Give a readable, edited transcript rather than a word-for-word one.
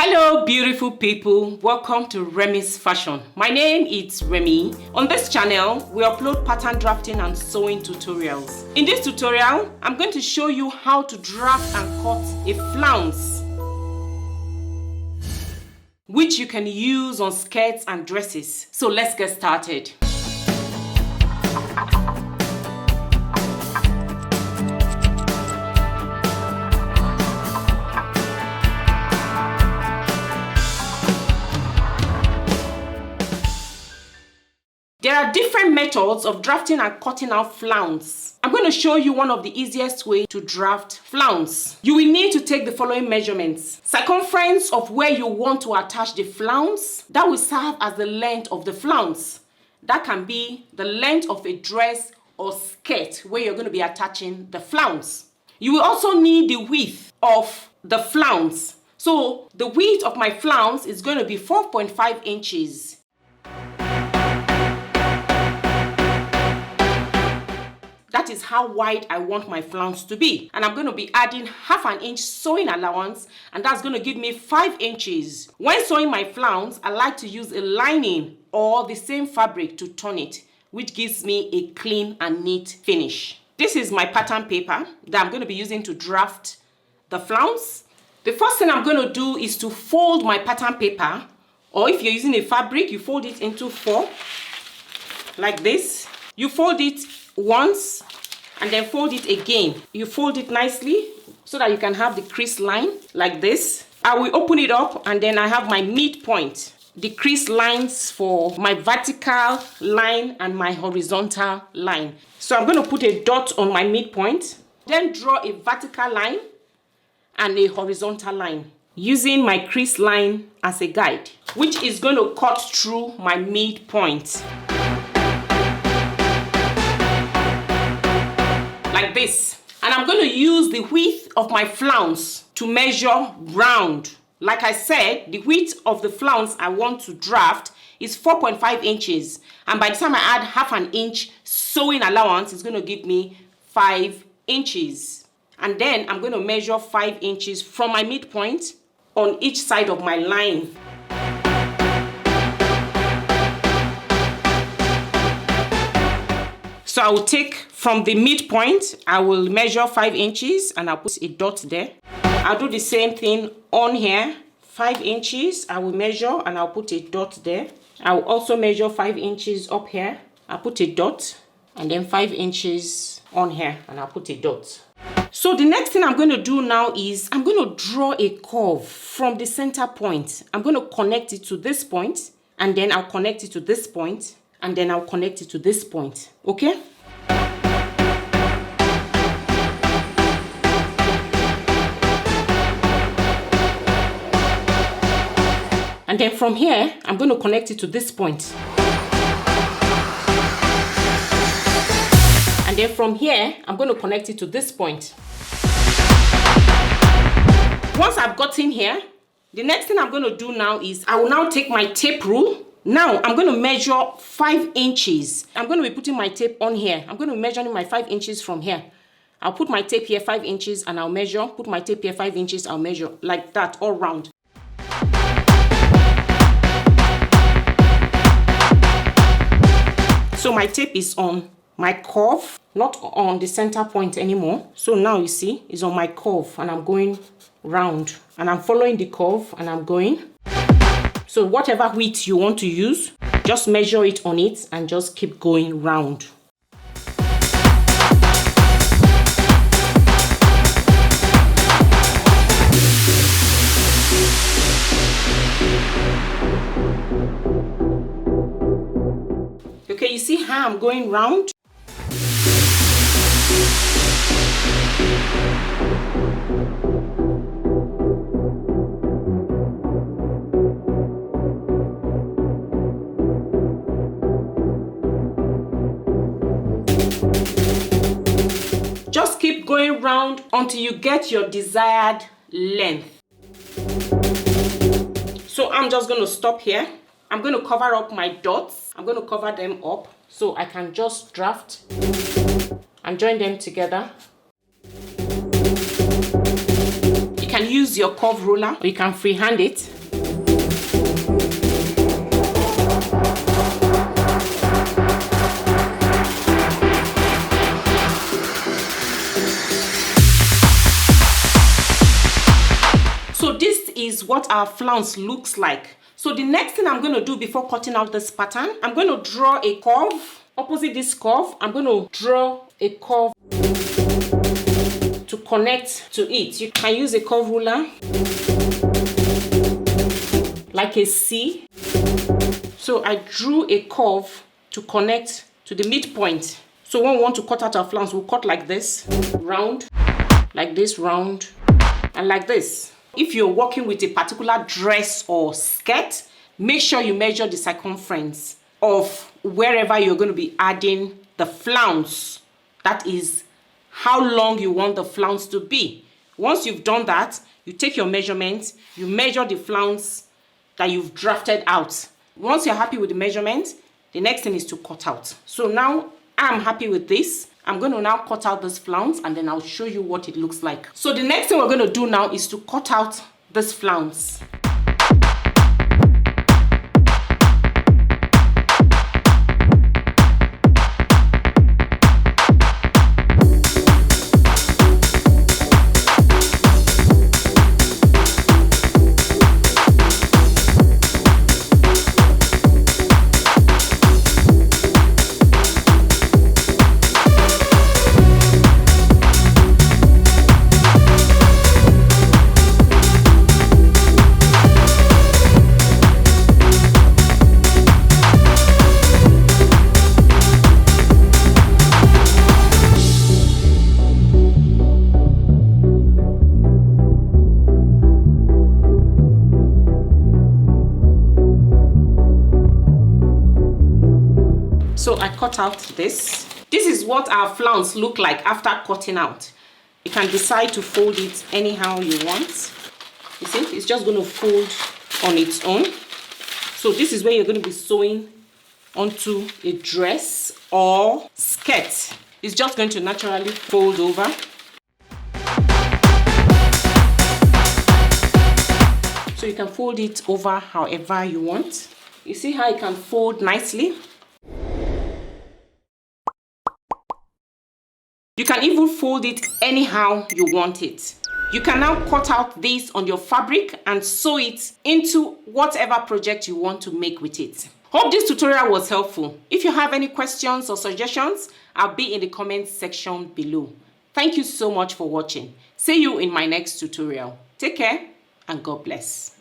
Hello beautiful people, welcome to Remi's Fashion. My name is Remi. On this channel, we upload pattern drafting and sewing tutorials. In this tutorial, I'm going to show you how to draft and cut a flounce, which you can use on skirts and dresses. So let's get started. There are different methods of drafting and cutting out flounce. I'm going to show you one of the easiest ways to draft flounce. You will need to take the following measurements. Circumference of where you want to attach the flounce. That will serve as the length of the flounce. That can be the length of a dress or skirt where you're going to be attaching the flounce. You will also need the width of the flounce. So the width of my flounce is going to be 4.5 inches. That is how wide I want my flounce to be. And I'm going to be adding half an inch sewing allowance, and that's going to give me 5 inches. When sewing my flounce, I like to use a lining or the same fabric to turn it, which gives me a clean and neat finish. This is my pattern paper that I'm going to be using to draft the flounce. The first thing I'm going to do is to fold my pattern paper, or if you're using a fabric, you fold it into 4, like this. You fold it once and then fold it again. You fold it nicely so that you can have the crease line like this. I will open it up and then I have my midpoint, the crease lines for my vertical line and my horizontal line. So I'm going to put a dot on my midpoint, then draw a vertical line and a horizontal line using my crease line as a guide, which is going to cut through my midpoint. Like this. And I'm going to use the width of my flounce to measure round. Like I said, the width of the flounce I want to draft is 4.5 inches. And by the time I add half an inch sewing allowance, it's going to give me 5 inches. And then I'm going to measure 5 inches from my midpoint on each side of my line. So I will take from the midpoint, I will measure 5 inches and I'll put a dot there. I'll do the same thing on here. 5 inches, I will measure and I'll put a dot there. I will also measure 5 inches up here. I'll put a dot, and then 5 inches on here and I'll put a dot. So the next thing I'm going to do now is I'm going to draw a curve from the center point. I'm going to connect it to this point, and then I'll connect it to this point, and then I'll connect it to this point. Okay? And then from here, I'm going to connect it to this point. And then from here, I'm going to connect it to this point. Once I've gotten here, the next thing I'm going to do now is I will now take my tape rule. Now I'm going to measure 5 inches. I'm going to be putting my tape on here. I'm going to be measuring my 5 inches from here. I'll put my tape here 5 inches and I'll measure. Put my tape here 5 inches, I'll measure like that all round. So my tape is on my curve, not on the center point anymore. So now you see, it's on my curve and I'm going round. And I'm following the curve and I'm going. So whatever width you want to use, just measure it on it and just keep going round. Okay, you see how I'm going round? Just keep going round until you get your desired length. So I'm just going to stop here. I'm going to cover up my dots. I'm going to cover them up so I can just draft and join them together. You can use your curve ruler or you can freehand it. is what our flounce looks like. So the next thing I'm going to do before cutting out this pattern, I'm going to draw a curve. Opposite this curve, I'm going to draw a curve to connect to it. You can use a curve ruler like a C. So I drew a curve to connect to the midpoint. So when we want to cut out our flounce, we'll cut like this, round, like this, round, and like this. If you're working with a particular dress or skirt, make sure you measure the circumference of wherever you're going to be adding the flounce. That is how long you want the flounce to be. Once you've done that, you take your measurement, you measure the flounce that you've drafted out. Once you're happy with the measurement, the next thing is to cut out. So now I'm happy with this. I'm going to now cut out this flounce and then I'll show you what it looks like. So the next thing we're going to do now is to cut out this flounce. So I cut out this. This is what our flounce look like after cutting out. You can decide to fold it anyhow you want. You see, it's just going to fold on its own. So this is where you're going to be sewing onto a dress or skirt. It's just going to naturally fold over. So you can fold it over however you want. You see how it can fold nicely? You can even fold it anyhow you want it. You can now cut out this on your fabric and sew it into whatever project you want to make with it. Hope this tutorial was helpful. If you have any questions or suggestions, I'll be in the comments section below. Thank you so much for watching. See you in my next tutorial. Take care and God bless.